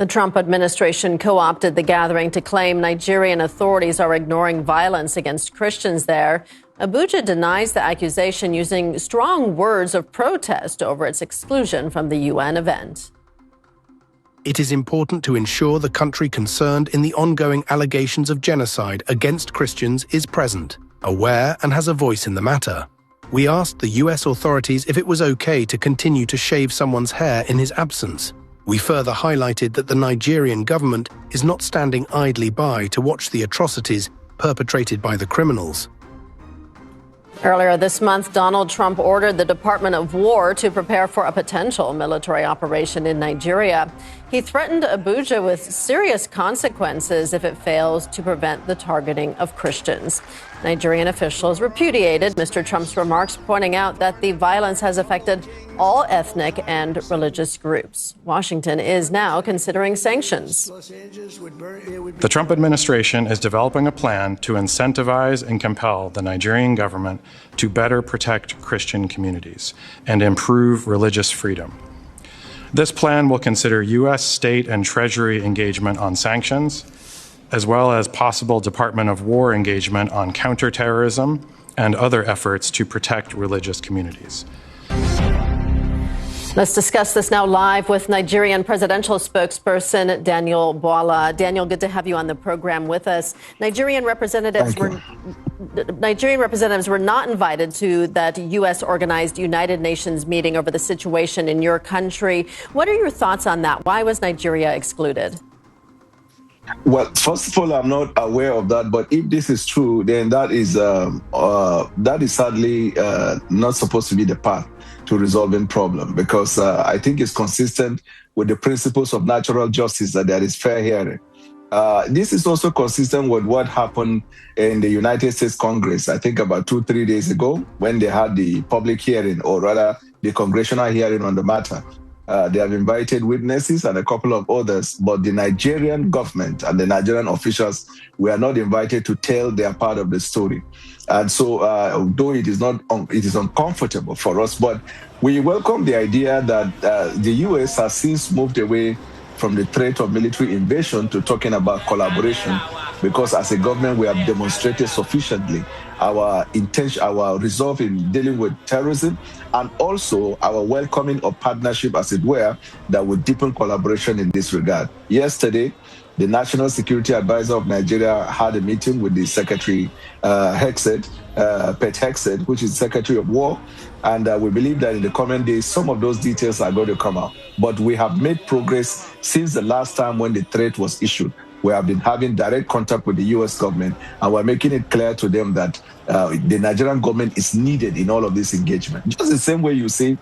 The Trump administration co-opted the gathering to claim Nigerian authorities are ignoring violence against Christians there. Abuja denies the accusation, using strong words of protest over its exclusion from the UN event. It is important to ensure the country concerned in the ongoing allegations of genocide against Christians is present, aware, and has a voice in the matter. We asked the US authorities if it was okay to continue to shave someone's hair in his absence. We further highlighted that the Nigerian government is not standing idly by to watch the atrocities perpetrated by the criminals. Earlier this month, Donald Trump ordered the Department of War to prepare for a potential military operation in Nigeria. He threatened Abuja with serious consequences if it fails to prevent the targeting of Christians. Nigerian officials repudiated Mr. Trump's remarks, pointing out that the violence has affected all ethnic and religious groups. Washington is now considering sanctions. The Trump administration is developing a plan to incentivize and compel the Nigerian government to better protect Christian communities and improve religious freedom. This plan will consider U.S. state and Treasury engagement on sanctions, as well as possible Department of War engagement on counterterrorism and other efforts to protect religious communities. Let's discuss this now live with Nigerian Presidential Spokesperson Daniel Bwala. Daniel, good to have you on the program with us. Nigerian representatives were not invited to that U.S.-organized United Nations meeting over the situation in your country. What are your thoughts on that? Why was Nigeria excluded? Well, first of all, I'm not aware of that. But if this is true, then that is sadly not supposed to be the path to resolving problem, because I think it's consistent with the principles of natural justice that there is fair hearing. This is also consistent with what happened in the United States Congress, I think about 2-3 days ago, when they had the public hearing, or rather the congressional hearing on the matter. They have invited witnesses and a couple of others, but the Nigerian government and the Nigerian officials were not invited to tell their part of the story. And so, though it is uncomfortable for us, but we welcome the idea that the U.S. has since moved away from the threat of military invasion to talking about collaboration, because as a government we have demonstrated sufficiently our intention, our resolve in dealing with terrorism, and also our welcoming of partnership, as it were, that would deepen collaboration in this regard. Yesterday, the National Security Advisor of Nigeria had a meeting with the Secretary Pet Hexed, which is Secretary of War, and we believe that in the coming days, some of those details are going to come out. But we have made progress since the last time when the threat was issued. We have been having direct contact with the U.S. government, and we're making it clear to them that the Nigerian government is needed in all of this engagement. Just the same way you see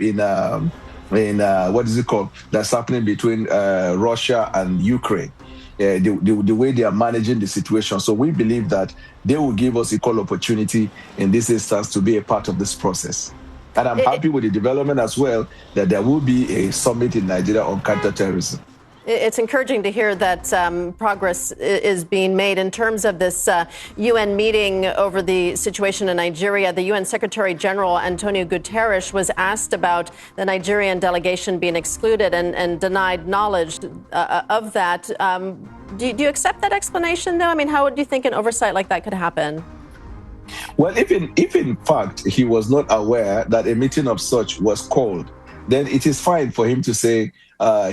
in what is it called, that's happening between Russia and Ukraine, the way they are managing the situation. So we believe that they will give us equal opportunity in this instance to be a part of this process. And I'm happy with the development as well, that there will be a summit in Nigeria on counterterrorism. It's encouraging to hear that progress is being made. In terms of this UN meeting over the situation in Nigeria, the UN Secretary General Antonio Guterres was asked about the Nigerian delegation being excluded and denied knowledge of that. Do you accept that explanation, though? I mean, how do you think an oversight like that could happen? Well, if in fact he was not aware that a meeting of such was called, then it is fine for him to say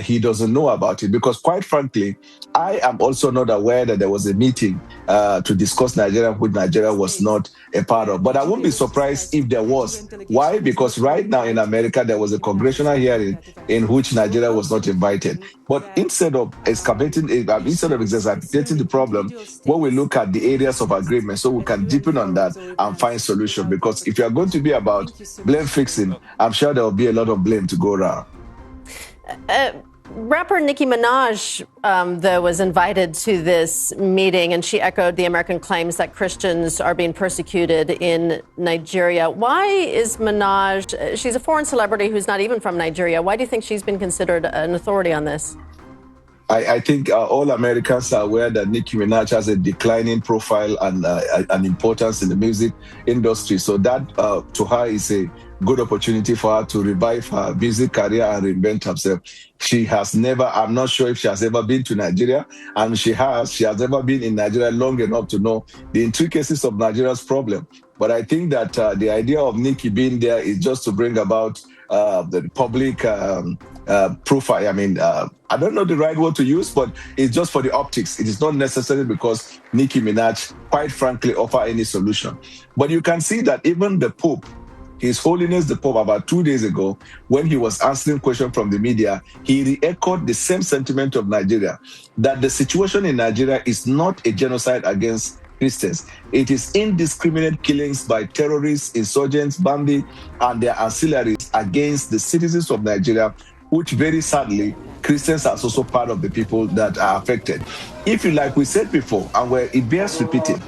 he doesn't know about it, because quite frankly, I am also not aware that there was a meeting to discuss Nigeria, which Nigeria was not a part of. But I won't be surprised if there was. Why? Because right now in America, there was a congressional hearing in which Nigeria was not invited. But instead of exacerbating the problem, when we look at the areas of agreement, so we can deepen on that and find solution. Because if you are going to be about blame fixing, I'm sure there will be a lot of blame to go around. Rapper Nicki Minaj, though, was invited to this meeting, and she echoed the American claims that Christians are being persecuted in Nigeria. Why is Minaj, she's a foreign celebrity who's not even from Nigeria, why do you think she's been considered an authority on this? I think all Americans are aware that Nicki Minaj has a declining profile and an importance in the music industry. So that to her is a good opportunity for her to revive her music career and reinvent herself. She has never, I'm not sure if she has ever been to Nigeria, and she has never been in Nigeria long enough to know the intricacies of Nigeria's problem. But I think that the idea of Nikki being there is just to bring about the public profile. I mean, I don't know the right word to use, but it's just for the optics. It is not necessarily because Nicki Minaj, quite frankly, offer any solution. But you can see that even the Pope, His Holiness the Pope, about 2 days ago, when he was answering questions from the media, he re-echoed the same sentiment of Nigeria, that the situation in Nigeria is not a genocide against Christians. It is indiscriminate killings by terrorists, insurgents, bandits, and their ancillaries against the citizens of Nigeria, which very sadly, Christians are also part of the people that are affected. If you, like we said before, and where it bears repeating,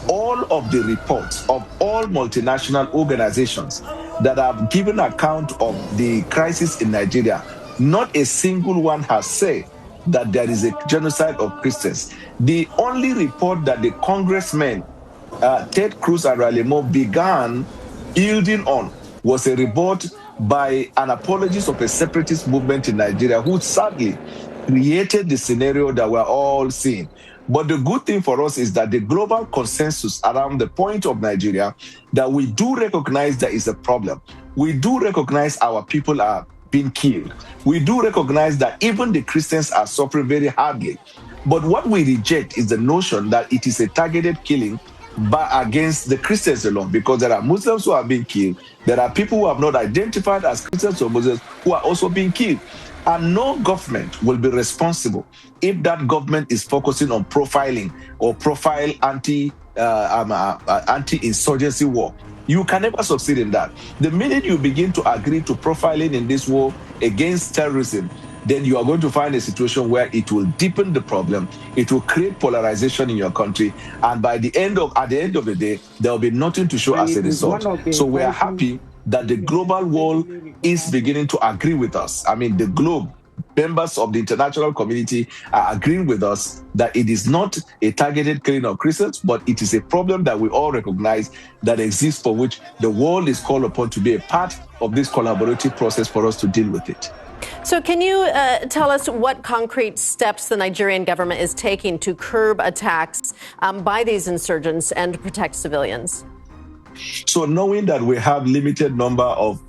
all of the reports of all multinational organizations that have given account of the crisis in Nigeria, not a single one has said that there is a genocide of Christians. The only report that the congressmen, Ted Cruz and Riley Moore, began building on was a report by an apologist of a separatist movement in Nigeria, who sadly created the scenario that we're all seeing. But the good thing for us is that the global consensus around the point of Nigeria, that we do recognize there is a problem. We do recognize our people are being killed. We do recognize that even the Christians are suffering very hardly. But what we reject is the notion that it is a targeted killing against the Christians alone, because there are Muslims who are being killed. There are people who have not identified as Christians or Muslims who are also being killed. And no government will be responsible if that government is focusing on profiling or profile anti-insurgency war. You can never succeed in that. The minute you begin to agree to profiling in this war against terrorism, then you are going to find a situation where it will deepen the problem. It will create polarization in your country. And at the end of the day, there will be nothing to show as a result. So we are happy that the global world is beginning to agree with us. I mean, the globe, members of the international community are agreeing with us that it is not a targeted killing of Christians, but it is a problem that we all recognize that exists, for which the world is called upon to be a part of this collaborative process for us to deal with it. So can you tell us what concrete steps the Nigerian government is taking to curb attacks by these insurgents and protect civilians? So knowing that we have limited number of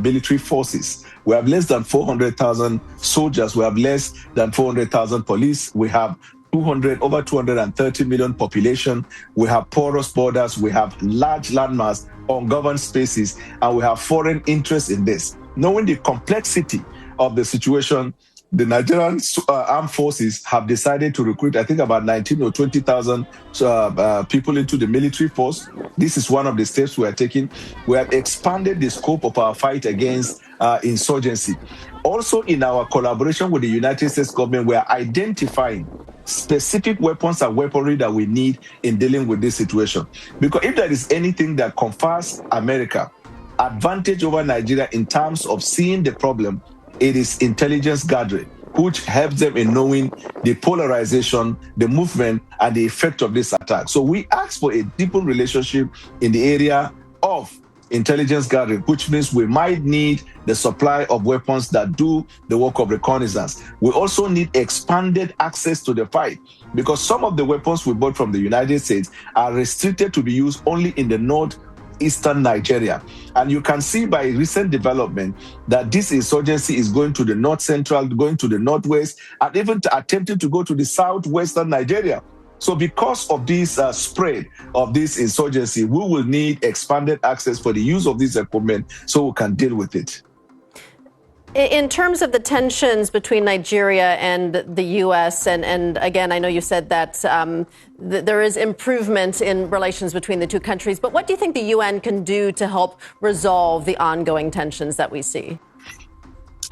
military forces, we have less than 400,000 soldiers, we have less than 400,000 police, we have over 230 million population, we have porous borders, we have large landmass, ungoverned spaces, and we have foreign interests in this. Knowing the complexity of the situation, the Nigerian armed forces have decided to recruit, I think, about 19 or 20,000 people into the military force. This is one of the steps we are taking. We have expanded the scope of our fight against insurgency. Also, in our collaboration with the United States government, we are identifying specific weapons and weaponry that we need in dealing with this situation. Because if there is anything that confers America advantage over Nigeria in terms of seeing the problem, it is intelligence gathering, which helps them in knowing the polarization, the movement, and the effect of this attack. So we ask for a deeper relationship in the area of intelligence gathering, which means we might need the supply of weapons that do the work of reconnaissance. We also need expanded access to the fight, because some of the weapons we bought from the United States are restricted to be used only in the northeastern Nigeria. And you can see by recent development that this insurgency is going to the north central, going to the northwest, and even attempting to go to the southwestern Nigeria. So because of this spread of this insurgency, we will need expanded access for the use of this equipment so we can deal with it. In terms of the tensions between Nigeria and the U.S., and again, I know you said that there is improvement in relations between the two countries, but what do you think the UN can do to help resolve the ongoing tensions that we see?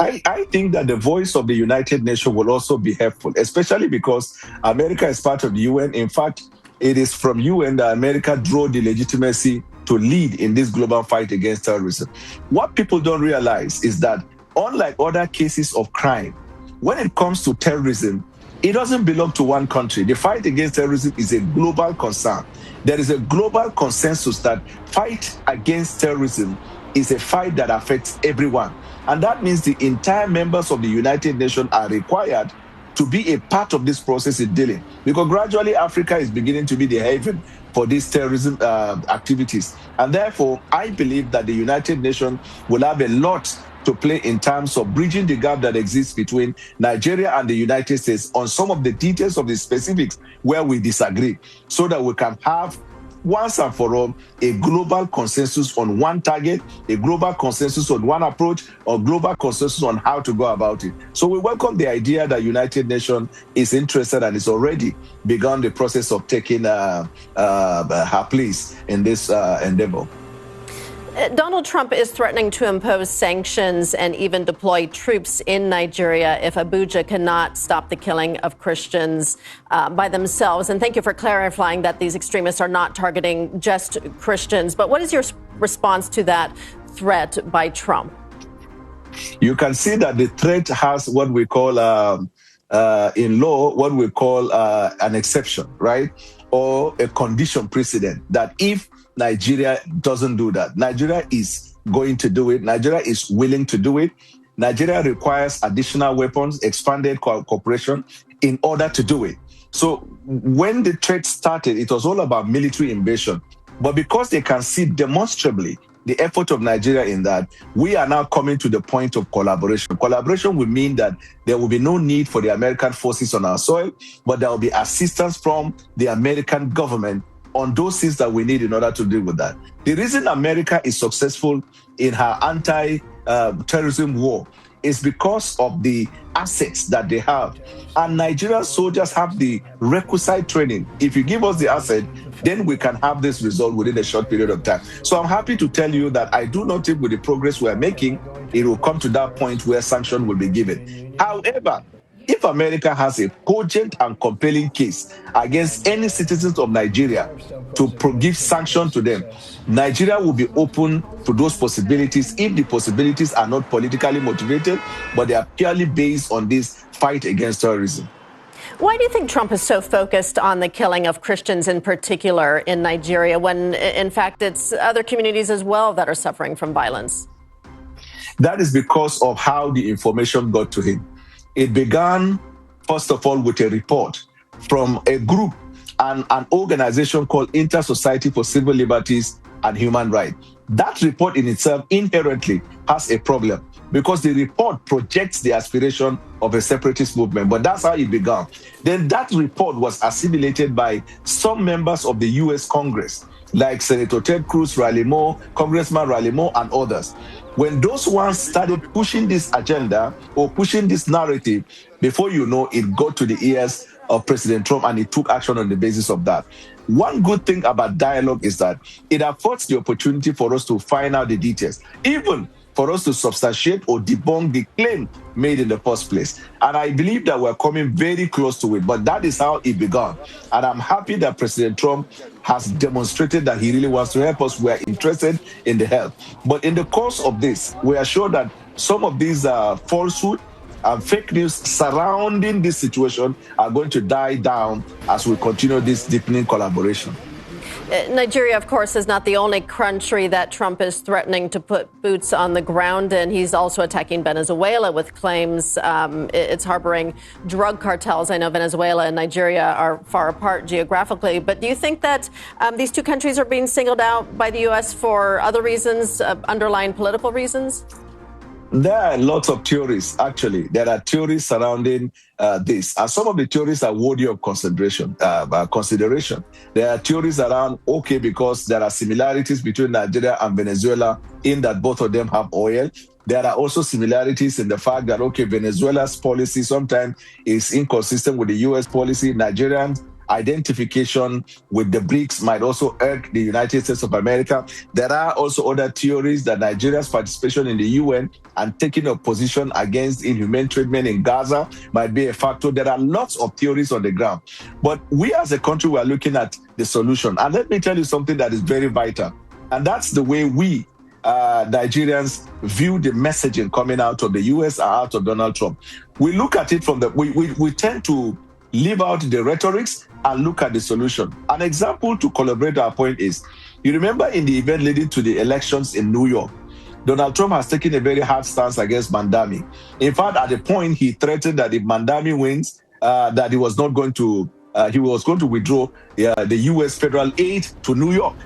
I think that the voice of the United Nations will also be helpful, especially because America is part of the UN. In fact, it is from UN that America drew the legitimacy to lead in this global fight against terrorism. What people don't realize is that unlike other cases of crime, when it comes to terrorism, it doesn't belong to one country. The fight against terrorism is a global concern. There is a global consensus that fight against terrorism is a fight that affects everyone. And that means the entire members of the United Nations are required to be a part of this process in dealing, because gradually Africa is beginning to be the haven for these terrorism activities. And therefore, I believe that the United Nations will have a lot to play in terms of bridging the gap that exists between Nigeria and the United States on some of the details of the specifics where we disagree, so that we can have once and for all a global consensus on one target, a global consensus on one approach, or global consensus on how to go about it. So we welcome the idea that United Nations is interested and is already begun the process of taking her place in this endeavor. Donald Trump is threatening to impose sanctions and even deploy troops in Nigeria if Abuja cannot stop the killing of Christians by themselves. And thank you for clarifying that these extremists are not targeting just Christians. But what is your response to that threat by Trump? You can see that the threat has what we call, in law, what we call an exception, right? Or a condition precedent, that if Nigeria doesn't do that, Nigeria is going to do it. Nigeria is willing to do it. Nigeria requires additional weapons, expanded cooperation in order to do it. So when the threat started, it was all about military invasion. But because they can see demonstrably the effort of Nigeria in that, we are now coming to the point of collaboration. Collaboration will mean that there will be no need for the American forces on our soil, but there will be assistance from the American government on those things that we need in order to deal with that. The reason America is successful in her anti-terrorism war is because of the assets that they have. And Nigerian soldiers have the requisite training. If you give us the asset, then we can have this result within a short period of time. So I'm happy to tell you that I do not think with the progress we're making, it will come to that point where sanction will be given. However, if America has a cogent and compelling case against any citizens of Nigeria to give sanction to them, Nigeria will be open to those possibilities if the possibilities are not politically motivated, but they are purely based on this fight against terrorism. Why do you think Trump is so focused on the killing of Christians in particular in Nigeria, when in fact it's other communities as well that are suffering from violence? That is because of how the information got to him. It began, first of all, with a report from a group and an organization called Inter-Society for Civil Liberties and Human Rights. That report in itself inherently has a problem because the report projects the aspiration of a separatist movement, but that's how it began. Then that report was assimilated by some members of the US Congress, like Senator Ted Cruz, Riley Moore, Congressman Riley Moore, and others. When those ones started pushing this agenda or pushing this narrative, before you know, it got to the ears of President Trump and he took action on the basis of that. One good thing about dialogue is that it affords the opportunity for us to find out the details, even for us to substantiate or debunk the claim made in the first place. And I believe that we're coming very close to it, but that is how it began. And I'm happy that President Trump has demonstrated that he really wants to help us. We're interested in the help. But in the course of this, we are sure that some of these falsehood and fake news surrounding this situation are going to die down as we continue this deepening collaboration. Nigeria, of course, is not the only country that Trump is threatening to put boots on the ground in. He's also attacking Venezuela with claims it's harboring drug cartels. I know Venezuela and Nigeria are far apart geographically, but do you think that these two countries are being singled out by the U.S. for other reasons, underlying political reasons? There are lots of theories, actually. There are theories surrounding this. And some of the theories are worthy of consideration. There are theories around, okay, because there are similarities between Nigeria and Venezuela in that both of them have oil. There are also similarities in the fact that, okay, Venezuela's policy sometimes is inconsistent with the U.S. policy. Nigerian identification with the BRICS might also irk the United States of America. There are also other theories that Nigeria's participation in the UN and taking a position against inhumane treatment in Gaza might be a factor. There are lots of theories on the ground. But we as a country, we are looking at the solution. And let me tell you something that is very vital. And that's the way we Nigerians view the messaging coming out of the US and out of Donald Trump. We look at it from we tend to leave out the rhetorics and look at the solution. An example to collaborate our point is, you remember in the event leading to the elections in New York, Donald Trump has taken a very hard stance against Mandami. In fact, at the point he threatened that if Mandami wins, that he was not going to withdraw the U.S. federal aid to New York.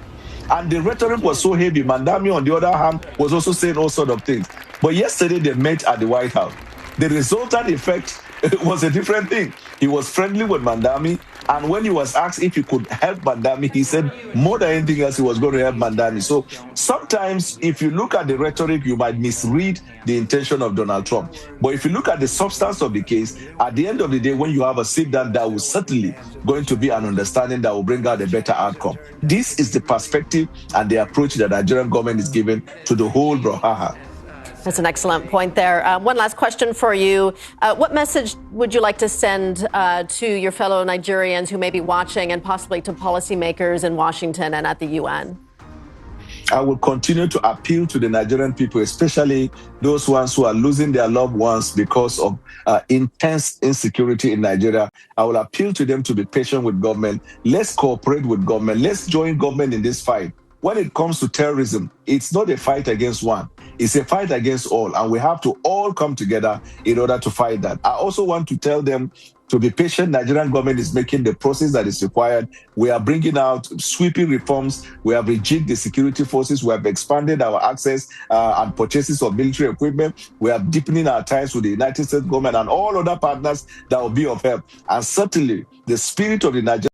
And the rhetoric was so heavy. Mandami, on the other hand, was also saying all sorts of things. But yesterday they met at the White House. The resultant effect was a different thing. He was friendly with Mandami, and when he was asked if he could help Mandami, he said more than anything else, he was going to help Mandami. So sometimes, if you look at the rhetoric, you might misread the intention of Donald Trump. But if you look at the substance of the case, at the end of the day, when you have a sit-down, that will certainly going to be an understanding that will bring out a better outcome. This is the perspective and the approach that the Nigerian government is giving to the whole brouhaha. That's an excellent point there. One last question for you. What message would you like to send to your fellow Nigerians who may be watching, and possibly to policymakers in Washington and at the UN? I will continue to appeal to the Nigerian people, especially those ones who are losing their loved ones because of intense insecurity in Nigeria. I will appeal to them to be patient with government. Let's cooperate with government. Let's join government in this fight. When it comes to terrorism, it's not a fight against one. It's a fight against all, and we have to all come together in order to fight that. I also want to tell them to be patient. Nigerian government is making the process that is required. We are bringing out sweeping reforms. We have rejigged the security forces. We have expanded our access and purchases of military equipment. We are deepening our ties with the United States government and all other partners that will be of help. And certainly, the spirit of the Nigerian